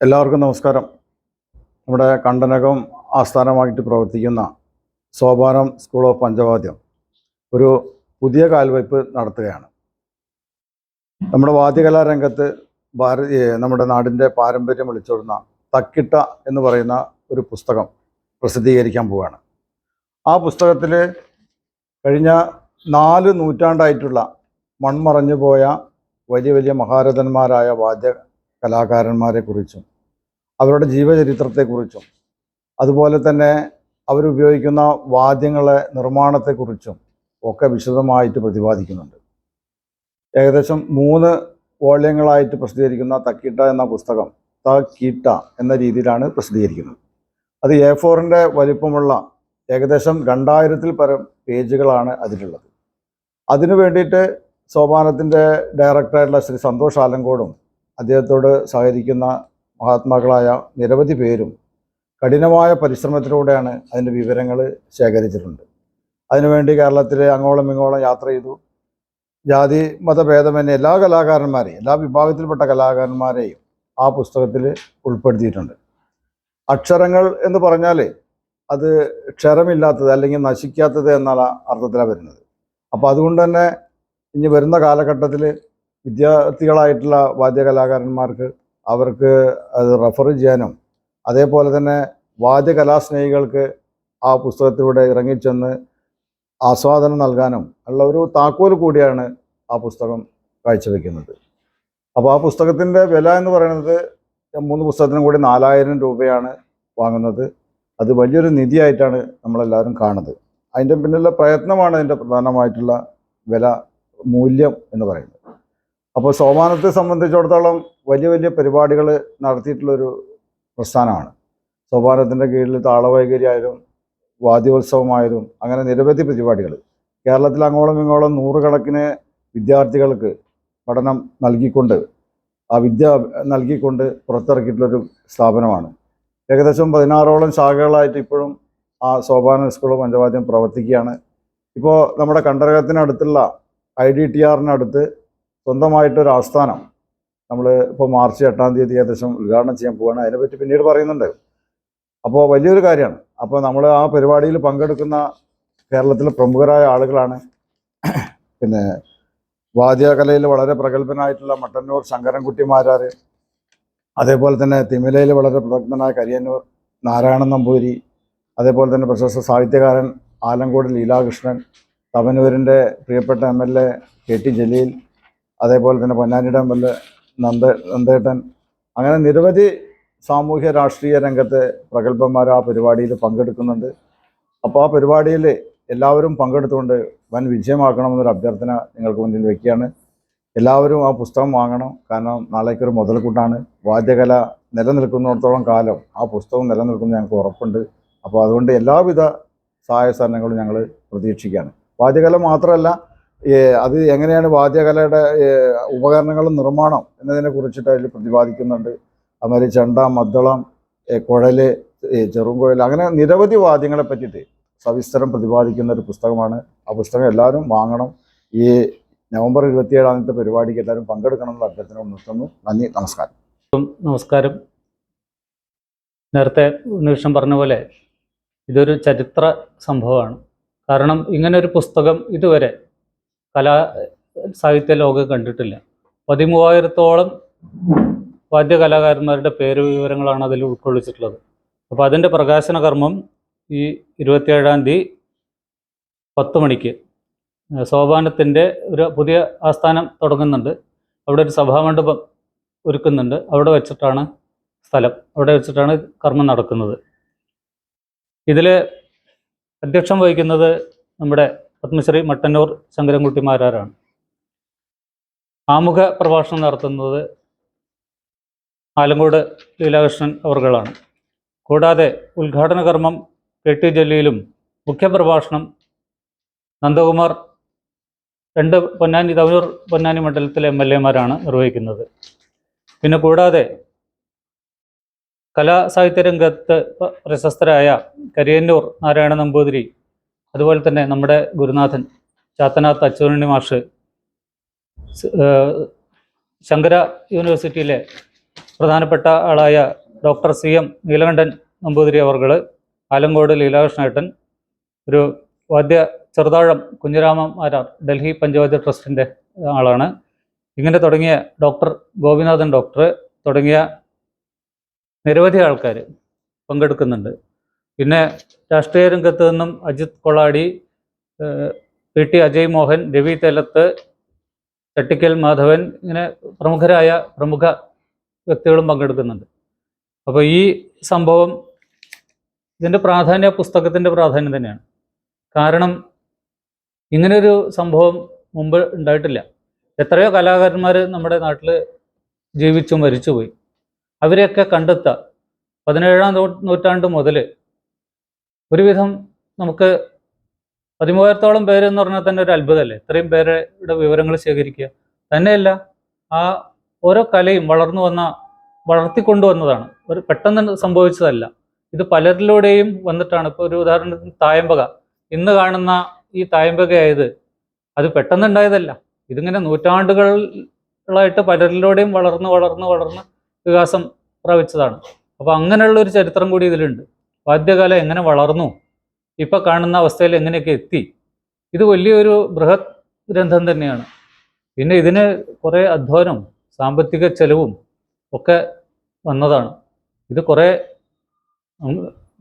എല്ലാവർക്കും നമസ്കാരം. നമ്മുടെ കണ്ടനകം ആസ്ഥാനമായിട്ട് പ്രവർത്തിക്കുന്ന സോപാനം സ്കൂൾ ഓഫ് പഞ്ചവാദ്യം ഒരു പുതിയ കാൽവയ്പ് നടത്തുകയാണ്. നമ്മുടെ വാദ്യകലാരംഗത്ത് നമ്മുടെ നാടിൻ്റെ പാരമ്പര്യം വിളിച്ചോടുന്ന തക്കിട്ട എന്ന് പറയുന്ന ഒരു പുസ്തകം പ്രസിദ്ധീകരിക്കാൻ പോവുകയാണ്. ആ പുസ്തകത്തിൽ കഴിഞ്ഞ 4 നൂറ്റാണ്ടായിട്ടുള്ള മൺമറഞ്ഞു പോയ വലിയ വലിയ മഹാരഥന്മാരായ വാദ്യ കലാകാരന്മാരെ കുറിച്ചും അവരുടെ ജീവചരിത്രത്തെക്കുറിച്ചും അതുപോലെ തന്നെ അവരുപയോഗിക്കുന്ന വാദ്യങ്ങളെ നിർമ്മാണത്തെക്കുറിച്ചും ഒക്കെ വിശദമായിട്ട് പ്രതിപാദിക്കുന്നുണ്ട്. ഏകദേശം 3 വോള്യങ്ങളായിട്ട് പ്രസിദ്ധീകരിക്കുന്ന തക്കിട്ട എന്ന പുസ്തകം തക്കീട്ട എന്ന രീതിയിലാണ് പ്രസിദ്ധീകരിക്കുന്നത്. അത് A4 വലിപ്പമുള്ള ഏകദേശം 2000-ൽ പരം പേജുകളാണ് അതിലുള്ളത്. അതിനു വേണ്ടിയിട്ട് സോപാനത്തിൻ്റെ ഡയറക്ടറായിട്ടുള്ള ശ്രീ സന്തോഷ് ആലങ്കോടും അദ്ദേഹത്തോട് സഹകരിക്കുന്ന മഹാത്മാക്കളായ നിരവധി പേരും കഠിനമായ പരിശ്രമത്തിലൂടെയാണ് അതിൻ്റെ വിവരങ്ങൾ ശേഖരിച്ചിട്ടുണ്ട്. അതിനുവേണ്ടി കേരളത്തിലെ അങ്ങോളം ഇങ്ങോളം യാത്ര ചെയ്തു. ജാതി മതഭേദമന്യേ എല്ലാ കലാകാരന്മാരെയും, എല്ലാ വിഭാഗത്തിൽപ്പെട്ട കലാകാരന്മാരെയും ആ പുസ്തകത്തിൽ ഉൾപ്പെടുത്തിയിട്ടുണ്ട്. അക്ഷരങ്ങൾ എന്ന് പറഞ്ഞാൽ അത് ക്ഷരമില്ലാത്തത് അല്ലെങ്കിൽ നശിക്കാത്തത് എന്നുള്ള അർത്ഥത്തിലാണ് വരുന്നത്. അപ്പോൾ അതുകൊണ്ട് തന്നെ ഇനി വരുന്ന കാലഘട്ടത്തിൽ വിദ്യാർത്ഥികളായിട്ടുള്ള വാദ്യകലാകാരന്മാർക്ക് അവർക്ക് അത് റെഫർ ചെയ്യാനും അതേപോലെ തന്നെ വാദ്യകലാസ്നേഹികൾക്ക് ആ പുസ്തകത്തിലൂടെ ഇറങ്ങിച്ചെന്ന് ആസ്വാദനം നൽകാനും ഉള്ള ഒരു താക്കോൽ കൂടിയാണ് ആ പുസ്തകം കാഴ്ചവെക്കുന്നത്. അപ്പോൾ ആ പുസ്തകത്തിൻ്റെ വില എന്ന് പറയുന്നത് 3 പുസ്തകത്തിനും കൂടി 4000 രൂപയാണ് വാങ്ങുന്നത്. അത് വലിയൊരു നിധിയായിട്ടാണ് നമ്മളെല്ലാവരും കാണുന്നത്. അതിൻ്റെ പിന്നിലുള്ള പ്രയത്നമാണ് അതിൻ്റെ പ്രധാനമായിട്ടുള്ള വില മൂല്യം എന്ന് പറയുന്നത്. അപ്പോൾ സോപാനത്തെ സംബന്ധിച്ചിടത്തോളം വലിയ വലിയ പരിപാടികൾ നടത്തിയിട്ടുള്ളൊരു പ്രസ്ഥാനമാണ്. സോപാനത്തിൻ്റെ കീഴിൽ താളവൈകര്യമായാലും വാദ്യോത്സവമായാലും അങ്ങനെ നിരവധി പരിപാടികൾ കേരളത്തിൽ അങ്ങോളം ഇങ്ങോളം 100 കണക്കിന് വിദ്യാർത്ഥികൾക്ക് പഠനം നൽകിക്കൊണ്ട് ആ വിദ്യ നൽകിക്കൊണ്ട് പുറത്തിറക്കിയിട്ടുള്ളൊരു സ്ഥാപനമാണ്. ഏകദേശം 16ഓളം ശാഖകളായിട്ട് ഇപ്പോഴും ആ സോപാന സ്കൂൾ ഓഫ് പഞ്ചവാദ്യം പ്രവർത്തിക്കുകയാണ്. ഇപ്പോൾ നമ്മുടെ കണ്ടരകത്തിനടുത്തുള്ള IDTR-നടുത്ത് സ്വന്തമായിട്ടൊരു ആസ്ഥാനം നമ്മൾ ഇപ്പോൾ മാർച്ച് 8-ാം തീയതി ഏകദേശം ഉദ്ഘാടനം ചെയ്യാൻ പോവുകയാണ്. അതിനെപ്പറ്റി പിന്നീട് പറയുന്നുണ്ട്. അപ്പോൾ വലിയൊരു കാര്യമാണ്. അപ്പോൾ നമ്മൾ ആ പരിപാടിയിൽ പങ്കെടുക്കുന്ന കേരളത്തിലെ പ്രമുഖരായ ആളുകളാണ്. പിന്നെ വാദ്യകലയിൽ വളരെ പ്രഗത്ഭനായിട്ടുള്ള മട്ടന്നൂർ ശങ്കരൻകുട്ടിമാരാർ, അതേപോലെ തന്നെ തിമിലയിൽ വളരെ പ്രഗത്ഭനായ കരിയന്നൂർ നാരായണൻ നമ്പൂരി, അതേപോലെ തന്നെ പ്രശസ്ത സാഹിത്യകാരൻ ആലങ്കോട് ലീലാകൃഷ്ണൻ, തവനൂരിൻ്റെ പ്രിയപ്പെട്ട MLA KT ജലീൽ, അതേപോലെ തന്നെ പൊന്നാനിയുടെ MLA നന്ദേട്ടൻ, അങ്ങനെ നിരവധി സാമൂഹ്യ രാഷ്ട്രീയ രംഗത്തെ പ്രഗത്ഭന്മാർ ആ പരിപാടിയിൽ പങ്കെടുക്കുന്നുണ്ട്. അപ്പോൾ ആ പരിപാടിയിൽ എല്ലാവരും പങ്കെടുത്തുകൊണ്ട് വൻ വിജയമാക്കണമെന്നൊരു അഭ്യർത്ഥന നിങ്ങൾക്ക് മുന്നിൽ വയ്ക്കുകയാണ്. എല്ലാവരും ആ പുസ്തകം വാങ്ങണം. കാരണം നാളേക്കൊരു മുതൽക്കൂട്ടാണ്. വാദ്യകല നിലനിൽക്കുന്നിടത്തോളം കാലം ആ പുസ്തകം നിലനിൽക്കുന്നത് ഞങ്ങൾക്ക് ഉറപ്പുണ്ട്. അപ്പോൾ അതുകൊണ്ട് എല്ലാവിധ സഹായ സഹകരണങ്ങളും ഞങ്ങൾ പ്രതീക്ഷിക്കുകയാണ്. വാദ്യകല മാത്രമല്ല, അത് എങ്ങനെയാണ് വാദ്യകലയുടെ ഉപകരണങ്ങളും നിർമ്മാണം എന്നതിനെ കുറിച്ചിട്ട് അതിൽ പ്രതിപാദിക്കുന്നുണ്ട്. അതുമാതിരി ചെണ്ട, മദ്ദളം, കുഴൽ, ചെറുകുഴൽ, അങ്ങനെ നിരവധി വാദ്യങ്ങളെ പറ്റിയിട്ട് സവിസ്തരം പ്രതിപാദിക്കുന്ന ഒരു പുസ്തകമാണ്. ആ പുസ്തകം എല്ലാവരും വാങ്ങണം. ഈ നവംബർ 27-ാമത്തെ പരിപാടിക്ക് എല്ലാവരും പങ്കെടുക്കണമെന്നുള്ള അഭ്യർത്ഥന നിർത്തുന്നു. നന്ദി, നമസ്കാരം. നമസ്കാരം. നേരത്തെ ഉണ്ണികൃഷ്ണൻ പറഞ്ഞ പോലെ ഇതൊരു ചരിത്ര സംഭവമാണ്. കാരണം ഇങ്ങനൊരു പുസ്തകം ഇതുവരെ സാഹിത്യ ലോകം കണ്ടിട്ടില്ല. 13,000-ഓളം വാദ്യകലാകാരന്മാരുടെ പേര് വിവരങ്ങളാണ് അതിൽ ഉൾക്കൊള്ളിച്ചിട്ടുള്ളത്. അപ്പോൾ അതിൻ്റെ പ്രകാശന കർമ്മം ഈ 27-ാം തീയതി 10 മണിക്ക് സോപാനത്തിൻ്റെ ഒരു പുതിയ ആസ്ഥാനം തുടങ്ങുന്നുണ്ട്. അവിടെ ഒരു സഭാമണ്ഡപം ഒരുക്കുന്നുണ്ട്. അവിടെ വെച്ചിട്ടാണ് സ്ഥലം, അവിടെ വെച്ചിട്ടാണ് കർമ്മം നടക്കുന്നത്. ഇതിൽ അധ്യക്ഷം വഹിക്കുന്നത് നമ്മുടെ പത്മശ്രീ മട്ടന്നൂർ ശങ്കരൻകുട്ടിമാരാരാണ്. ആമുഖ പ്രഭാഷണം നടത്തുന്നത് ആലങ്കോട് ലീലാകൃഷ്ണൻ അവർകളാണ്. കൂടാതെ ഉദ്ഘാടന കർമ്മം KT ജലീലും മുഖ്യപ്രഭാഷണം നന്ദകുമാർ, 2 തവനൂർ പൊന്നാനി മണ്ഡലത്തിലെ MLA-മാരാണ് നിർവഹിക്കുന്നത്. പിന്നെ കൂടാതെ കലാസാഹിത്യ രംഗത്ത് പ്രശസ്തരായ കരിയന്നൂർ നാരായണ നമ്പൂതിരി, അതുപോലെ തന്നെ നമ്മുടെ ഗുരുനാഥൻ ചാത്തനാത്ത് അച്ചുണ്ണി മാഷ്, ശങ്കര യൂണിവേഴ്സിറ്റിയിലെ പ്രധാനപ്പെട്ട ആളായ ഡോക്ടർ CM നീലകണ്ഠൻ നമ്പൂതിരി അവർകൾ, ആലങ്കോട് ലീലാകൃഷ്ണേട്ടൻ, ഒരു വാദ്യ ചെറുതാഴം കുഞ്ഞിരാമൻ മാരാർ ഡൽഹി പഞ്ചവാദ്യ ട്രസ്റ്റിൻ്റെ ആളാണ്. ഇങ്ങനെ തുടങ്ങിയ ഡോക്ടർ ഗോപിനാഥൻ ഡോക്ടർ തുടങ്ങിയ നിരവധി ആൾക്കാർ പങ്കെടുക്കുന്നുണ്ട്. പിന്നെ രാഷ്ട്രീയ രംഗത്ത് നിന്നും അജിത് കൊളാടി, PT അജയ് മോഹൻ, രവി തെലത്ത്, ചട്ടിക്കൽ മാധവൻ, ഇങ്ങനെ പ്രമുഖ വ്യക്തികളും പങ്കെടുക്കുന്നുണ്ട്. അപ്പോൾ ഈ സംഭവം, ഇതിൻ്റെ പ്രാധാന്യം പുസ്തകത്തിൻ്റെ പ്രാധാന്യം തന്നെയാണ്. കാരണം ഇങ്ങനൊരു സംഭവം മുമ്പ് ഉണ്ടായിട്ടില്ല. എത്രയോ കലാകാരന്മാർ നമ്മുടെ നാട്ടിൽ ജീവിച്ചു മരിച്ചുപോയി. അവരെയൊക്കെ കണ്ടെത്തുക 17-ാം നൂറ്റാണ്ട് മുതൽ ഒരുവിധം നമുക്ക് 13,000-ഓളം പേര് എന്ന് പറഞ്ഞാൽ തന്നെ ഒരു അത്ഭുതമല്ലേ. ഇത്രയും പേരുടെ വിവരങ്ങൾ ശേഖരിക്കുക തന്നെയല്ല, ആ ഓരോ കലയും വളർത്തിക്കൊണ്ടുവന്നതാണ്. ഒരു പെട്ടെന്ന് സംഭവിച്ചതല്ല. ഇത് പലരിലൂടെയും വന്നിട്ടാണ്. ഇപ്പോൾ ഒരു ഉദാഹരണത്തിന് തായമ്പക, ഇന്ന് കാണുന്ന ഈ തായമ്പകയായത് അത് പെട്ടെന്നുണ്ടായതല്ല. ഇതിങ്ങനെ നൂറ്റാണ്ടുകളായിട്ട് പലരിലൂടെയും വളർന്ന് വികാസം പ്രാപിച്ചതാണ്. അപ്പോൾ അങ്ങനെയുള്ളൊരു ചരിത്രം കൂടി ഇതിലുണ്ട്. വാദ്യകല എങ്ങനെ വളർന്നു, ഇപ്പം കാണുന്ന അവസ്ഥയിൽ എങ്ങനെയൊക്കെ എത്തി, ഇത് വലിയൊരു ബൃഹത് ഗ്രന്ഥം തന്നെയാണ്. പിന്നെ ഇതിന് കുറേ അധ്വാനവും സാമ്പത്തിക ചെലവും ഒക്കെ വന്നതാണ്. ഇത് കുറേ,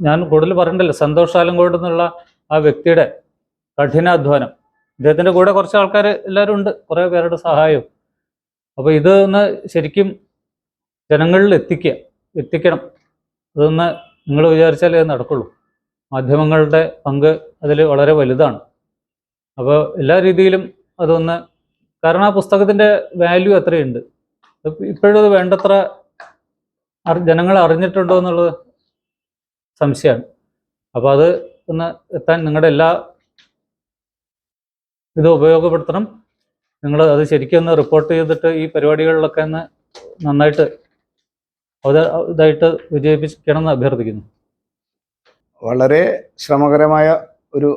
ഞാൻ കൂടുതൽ പറയണ്ടല്ലോ, സന്തോഷ് ആലങ്കോട് എന്നുള്ള ആ വ്യക്തിയുടെ കഠിനാധ്വാനം, ഇദ്ദേഹത്തിൻ്റെ കൂടെ കുറച്ച് ആൾക്കാർ എല്ലാവരും ഉണ്ട്, കുറേ പേരുടെ സഹായവും. അപ്പോൾ ഇതൊന്ന് ശരിക്കും ജനങ്ങളിൽ എത്തിക്കണം. അതൊന്ന് നിങ്ങൾ വിചാരിച്ചാലേ അത് നടക്കുള്ളൂ. മാധ്യമങ്ങളുടെ പങ്ക് അതിൽ വളരെ വലുതാണ്. അപ്പോൾ എല്ലാ രീതിയിലും അതൊന്ന്, കാരണം ആ പുസ്തകത്തിൻ്റെ വാല്യൂ അത്രയുണ്ട്. ഇപ്പോഴും അത് വേണ്ടത്ര ജനങ്ങൾ അറിഞ്ഞിട്ടുണ്ടോ എന്നുള്ളത് സംശയമാണ്. അപ്പോൾ അത് ഒന്ന് എത്താൻ നിങ്ങളുടെ എല്ലാ ഇത് ഉപയോഗപ്പെടുത്തണം. നിങ്ങൾ അത് ശരിക്കും ഒന്ന് റിപ്പോർട്ട് ചെയ്തിട്ട് ഈ പരിപാടികളിലൊക്കെ ഒന്ന് നന്നായിട്ട് ഇതായിട്ട് വിജയിപ്പിക്കണം എന്ന് അഭ്യർത്ഥിക്കുന്നു. വളരെ ശ്രമകരമായ ഒരു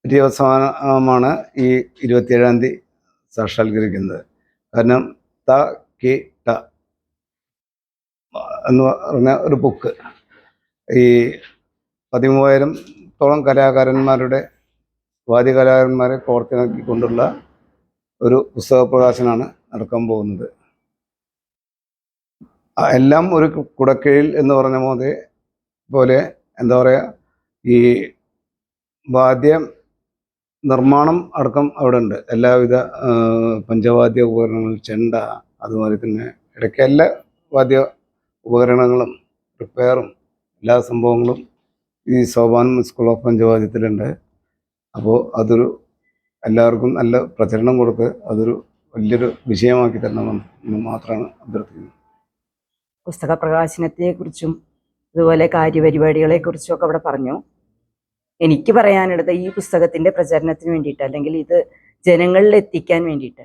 പര്യവസാനമാണ് ഈ 27-ാം തീയതി സാക്ഷാത്കരിക്കുന്നത്. കാരണം ത കി ട എന്ന് പറഞ്ഞ ഒരു ബുക്ക് ഈ 13,000-ഓളം കലാകാരന്മാരുടെ വാദ്യകലാകാരന്മാരെ കോർത്തിണക്കിക്കൊണ്ടുള്ള ഒരു പുസ്തക പ്രകാശനമാണ് നടക്കാൻ പോകുന്നത്. എല്ലാം ഒരു കുടക്കീഴിൽ എന്ന് പറഞ്ഞ പോലെ എന്താ പറയുക, ഈ വാദ്യ നിർമ്മാണം അടക്കം അവിടെ ഉണ്ട്. എല്ലാവിധ പഞ്ചവാദ്യ ഉപകരണങ്ങൾ, ചെണ്ട, അതുപോലെ തന്നെ ഇടയ്ക്ക് എല്ലാ വാദ്യ ഉപകരണങ്ങളും റിപ്പയറും എല്ലാ സംഭവങ്ങളും ഈ സോപാനം സ്കൂൾ ഓഫ് പഞ്ചവാദ്യത്തിലുണ്ട്. അപ്പോൾ അതൊരു എല്ലാവർക്കും നല്ല പ്രചരണം കൊടുത്ത് അതൊരു വലിയൊരു വിഷയമാക്കി തരണമെന്ന് മാത്രമാണ് അഭ്യർത്ഥിക്കുന്നത്. പുസ്തക പ്രകാശനത്തെക്കുറിച്ചും അതുപോലെ കാര്യപരിപാടികളെക്കുറിച്ചും ഒക്കെ അവിടെ പറഞ്ഞു. എനിക്ക് പറയാനുള്ളത് ഈ പുസ്തകത്തിൻ്റെ പ്രചരണത്തിന് വേണ്ടിയിട്ട്, അല്ലെങ്കിൽ ഇത് ജനങ്ങളിൽ എത്തിക്കാൻ വേണ്ടിയിട്ട്,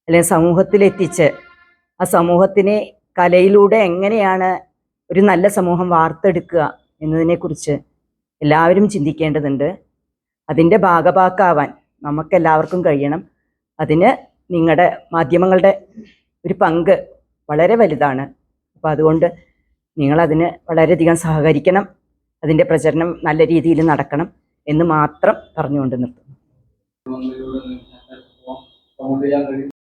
അല്ലെങ്കിൽ സമൂഹത്തിലെത്തിച്ച് ആ സമൂഹത്തിനെ കലയിലൂടെ എങ്ങനെയാണ് ഒരു നല്ല സമൂഹം വാർത്തെടുക്കുക എന്നതിനെക്കുറിച്ച് എല്ലാവരും ചിന്തിക്കേണ്ടതുണ്ട്. അതിൻ്റെ ഭാഗഭാക്കാവാൻ നമുക്കെല്ലാവർക്കും കഴിയണം. അതിന് നിങ്ങളുടെ മാധ്യമങ്ങളുടെ ഒരു പങ്ക് വളരെ വലുതാണ്. അപ്പോൾ അതുകൊണ്ട് നിങ്ങളതിന് വളരെയധികം സഹകരിക്കണം. അതിൻ്റെ പ്രചരണം നല്ല രീതിയിൽ നടക്കണം എന്ന് മാത്രം പറഞ്ഞുകൊണ്ട് നിർത്തുന്നു.